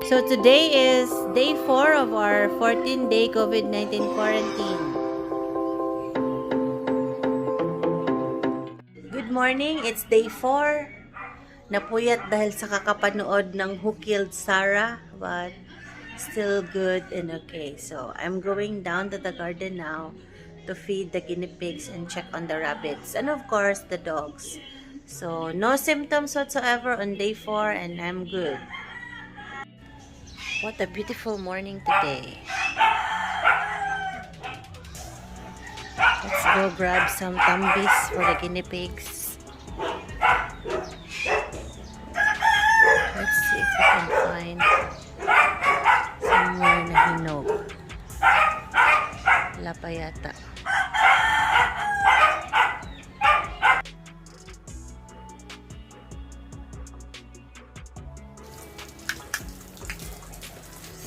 So today is day 4 of our 14-day COVID-19 quarantine. Good morning, it's day 4. Napuyat dahil sa kakapanood ng Who Killed Sarah, but still good and okay. So I'm going down to the garden now to feed the guinea pigs and check on the rabbits and of course the dogs. So no symptoms whatsoever on day 4 and I'm good. What a beautiful morning today. Let's go grab some tambis for the guinea pigs. Let's see if we can find somewhere na hinog. Wala pa yata.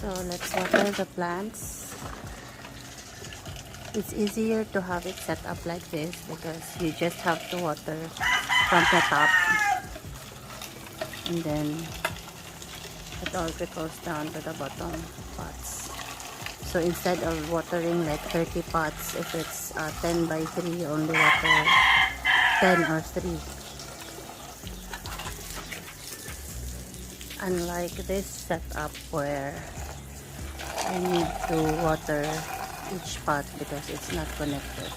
So let's water the plants. It's easier to have it set up like this because you just have to water from the top and then it all trickles down to the bottom pots. So instead of watering like 30 pots, if it's 10 by 3, you only water 10 or 3. Unlike this setup where I need to water each pot because it's not connected.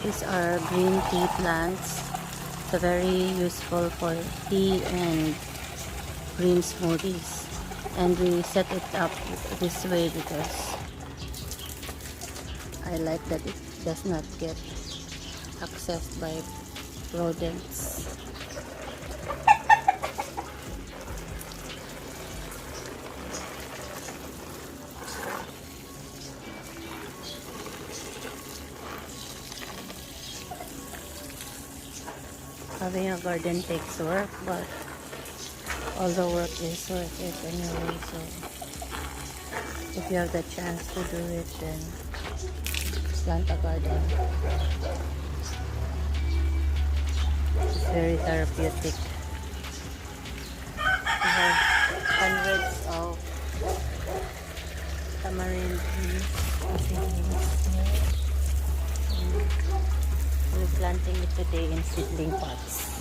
These are green tea plants. They're very useful for tea and green smoothies. And we set it up this way because I like that it does not get accessed by rodents. Having a garden takes work, but all the work is worth it anyway. So if you have the chance to do it, then plant a garden. It's very therapeutic. We have hundreds of tamarind trees. We're planting it today in seedling pots.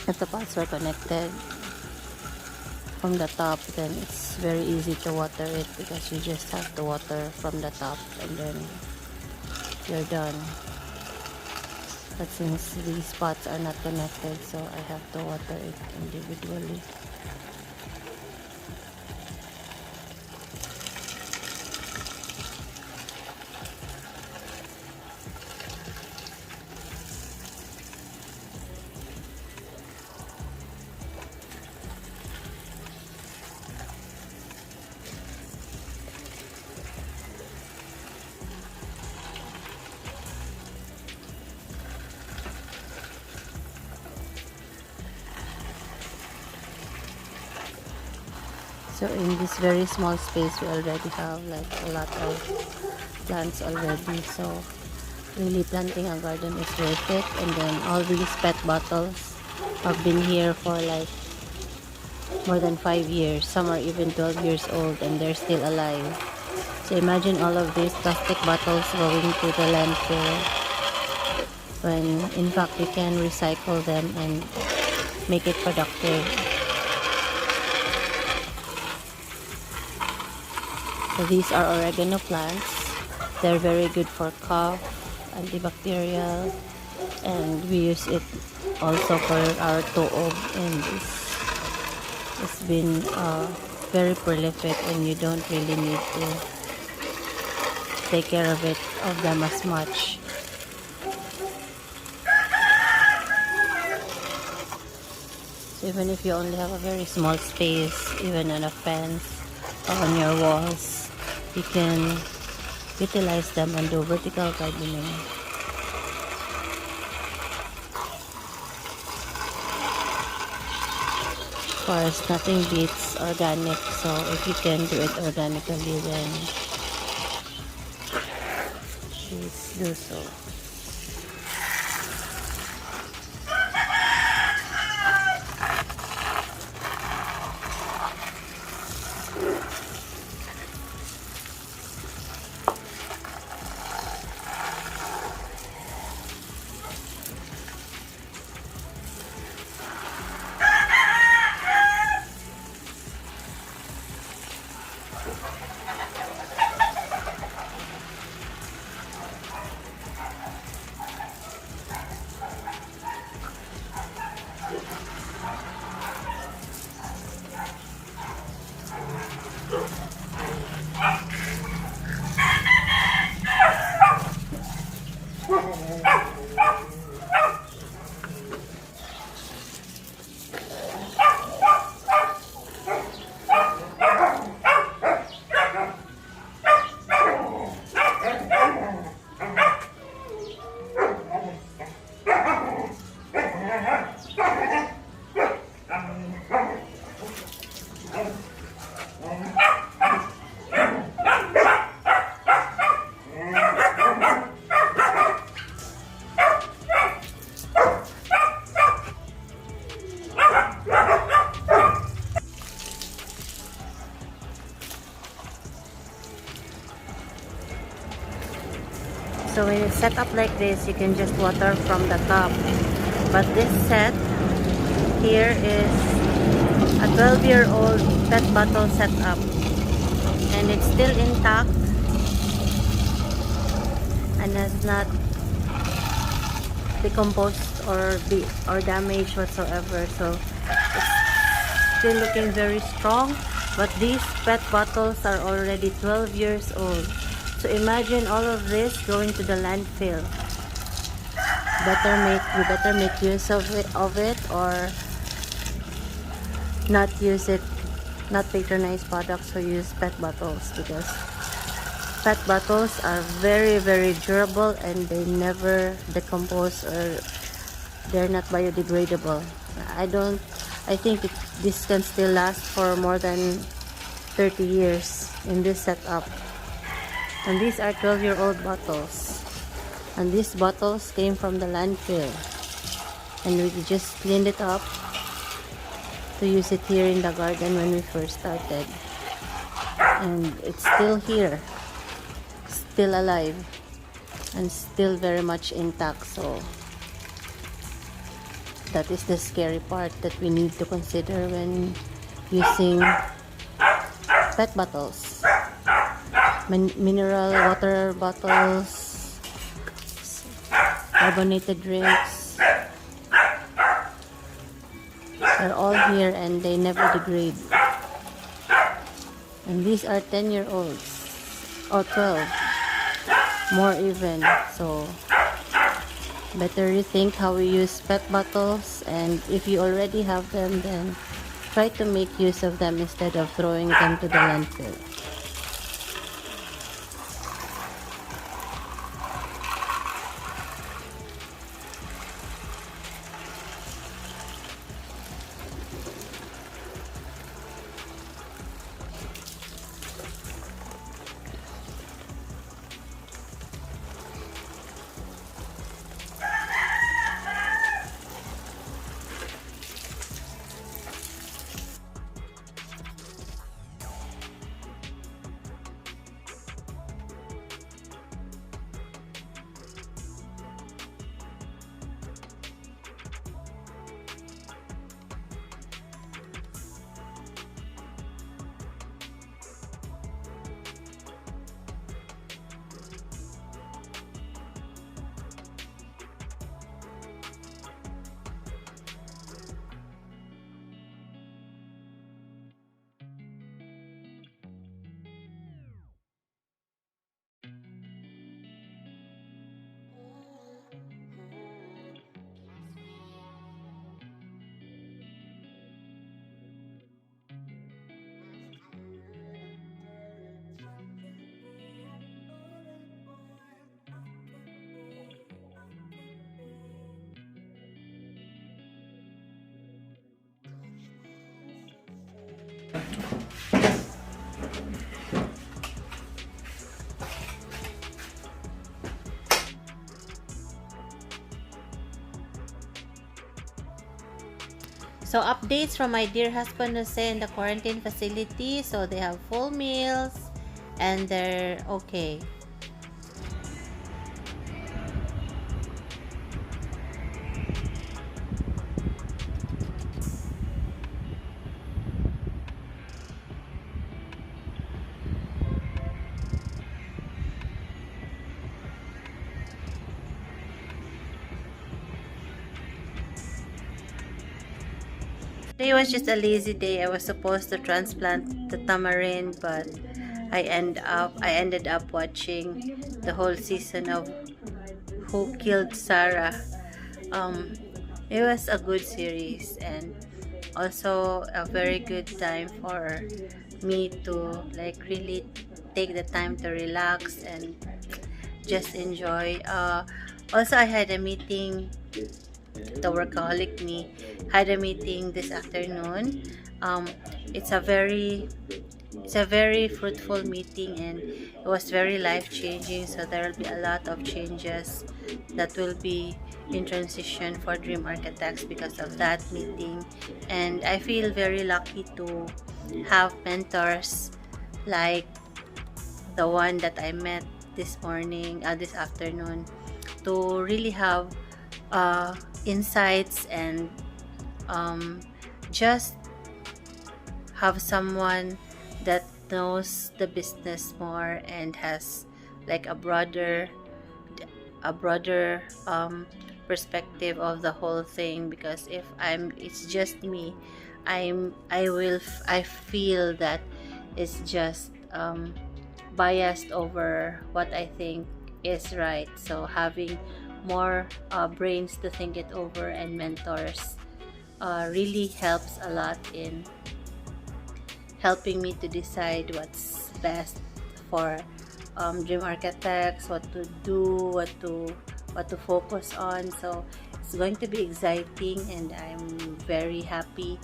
If the pots were connected from the top, then it's very easy to water it because you just have to water from the top and then you're done. But since these pots are not connected, so I have to water it individually. So in this very small space, we already have like a lot of plants already. So really planting a garden is worth it. And then all these pet bottles have been here for like more than 5 years. Some are even 12 years old and they're still alive. So imagine all of these plastic bottles going to the landfill when in fact we can recycle them and make it productive. So these are oregano plants. They're very good for cough, antibacterial, and we use it also for our tuog, and it's been very prolific, and you don't really need to take care of them as much. So even if you only have a very small space, even on a fence or on your walls, you can utilize them and do vertical gardening. Of course, nothing beats organic, so if you can do it organically, then please do so. So when it's set up like this, you can just water from the top. But this set here is a 12-year-old pet bottle setup, and it's still intact and has not decomposed or damaged whatsoever. So it's still looking very strong. But these pet bottles are already 12 years old. So imagine all of this going to the landfill. We better make use of it or not use it, not patronize products who use pet bottles, because pet bottles are very, very durable and they never decompose or they're not biodegradable. I think this can still last for more than 30 years in this setup. And these are 12-year-old bottles. And these bottles came from the landfill. And we just cleaned it up to use it here in the garden when we first started. And it's still here. Still alive. And still very much intact. So that is the scary part that we need to consider when using pet bottles. Mineral water bottles, carbonated drinks, they're all here and they never degrade. And these are 10-year-olds or 12, more even. So better rethink how we use pet bottles, and if you already have them, then try to make use of them instead of throwing them to the landfill. So updates from my dear husband Jose in the quarantine facility. So they have full meals and they're okay. Today was just a lazy day. I was supposed to transplant the tamarind, but I ended up watching the whole season of Who Killed Sarah. Um, it was a good series and also a very good time for me to like really take the time to relax and just enjoy. Also, I had a meeting. The workaholic me had a meeting this afternoon. Um, it's a very fruitful meeting and it was very life changing. So there will be a lot of changes that will be in transition for Dream Architects because of that meeting. And I feel very lucky to have mentors like the one that I met this morning, this afternoon, to really have insights and just have someone that knows the business more and has like a broader perspective of the whole thing. Because if it's just me, I feel that it's just biased over what I think is right. So having more brains to think it over and mentors really helps a lot in helping me to decide what's best for Dream Architects, what to do, what to focus on. So it's going to be exciting and I'm very happy.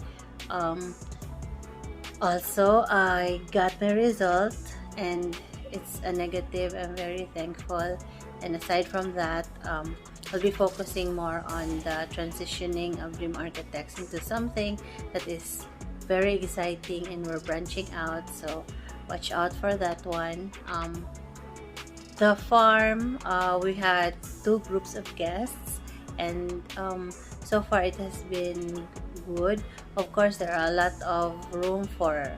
Also, I got my result and it's a negative. I'm very thankful. And aside from that, I'll be focusing more on the transitioning of Dream Architects into something that is very exciting and we're branching out. So watch out for that one. The farm, we had 2 groups of guests and so far it has been good. Of course, there are a lot of room for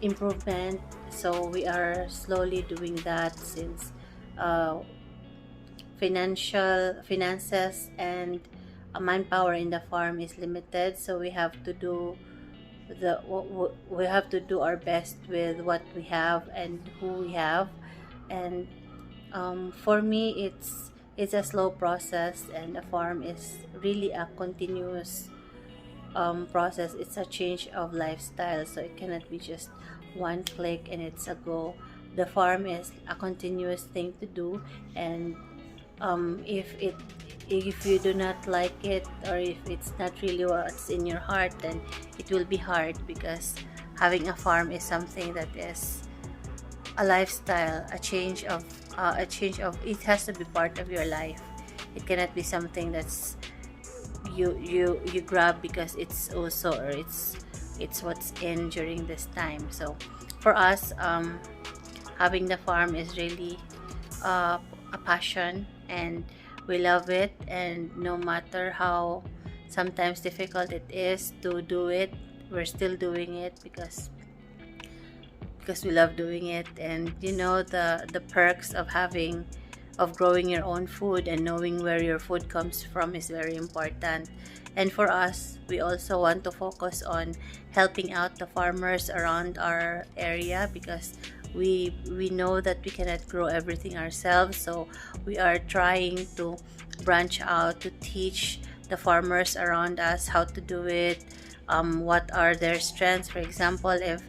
improvement. So we are slowly doing that since finances and manpower in the farm is limited. So we have to do our best with what we have and who we have. And for me, it's a slow process, and a farm is really a continuous process. It's a change of lifestyle, so it cannot be just one click and it's a go. The farm is a continuous thing to do, and if you do not like it, or if it's not really what's in your heart, then it will be hard, because having a farm is something that is a lifestyle, a change of it has to be part of your life. It cannot be something that's you grab because it's also, or it's what's in during this time. So for us, having the farm is really a passion, and we love it. And no matter how sometimes difficult it is to do it, we're still doing it because we love doing it. And the perks of growing your own food and knowing where your food comes from is very important. And for us, we also want to focus on helping out the farmers around our area, because we know that we cannot grow everything ourselves. So we are trying to branch out to teach the farmers around us how to do it, what are their strengths. For example, if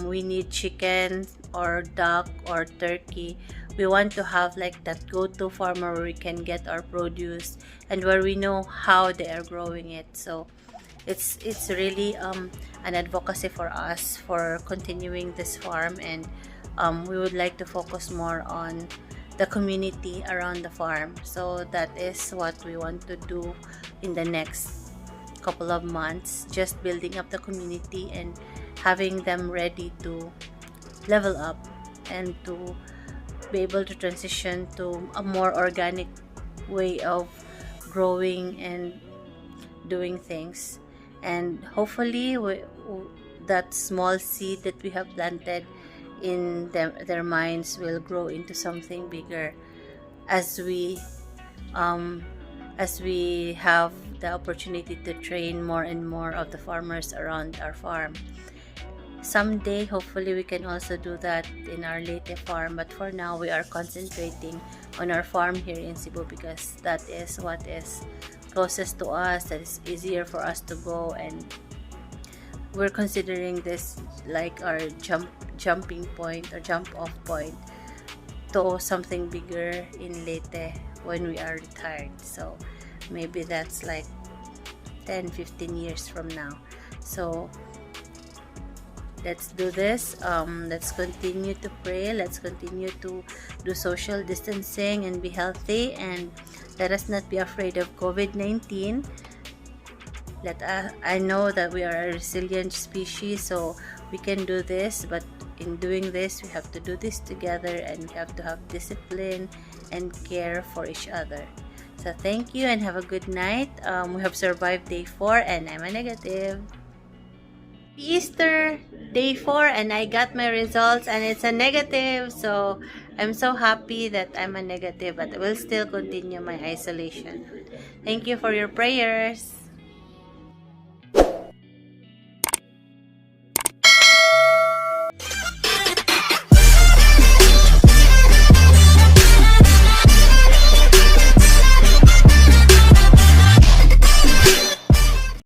we need chicken or duck or turkey, we want to have like that go-to farmer where we can get our produce and where we know how they are growing it. So it's really an advocacy for us for continuing this farm, and we would like to focus more on the community around the farm. So that is what we want to do in the next couple of months, just building up the community and having them ready to level up and to be able to transition to a more organic way of growing and doing things. And hopefully that small seed that we have planted in their minds will grow into something bigger as we have the opportunity to train more and more of the farmers around our farm. Someday, hopefully, we can also do that in our Leyte farm, but for now, we are concentrating on our farm here in Cebu because that is what is closest to us, that is easier for us to go, and we're considering this like our jumping point or jump off point to something bigger in Leyte when we are retired. So maybe that's like 10-15 years from now. So let's do this. Let's continue to pray. Let's continue to do social distancing and be healthy, and let us not be afraid of COVID-19. I know that we are a resilient species, so we can do this, but in doing this, we have to do this together, and we have to have discipline and care for each other. So thank you and have a good night. We have survived day 4 and I'm a negative. Easter day 4 and I got my results and it's a negative, so I'm so happy that I'm a negative, but I will still continue my isolation. Thank you for your prayers.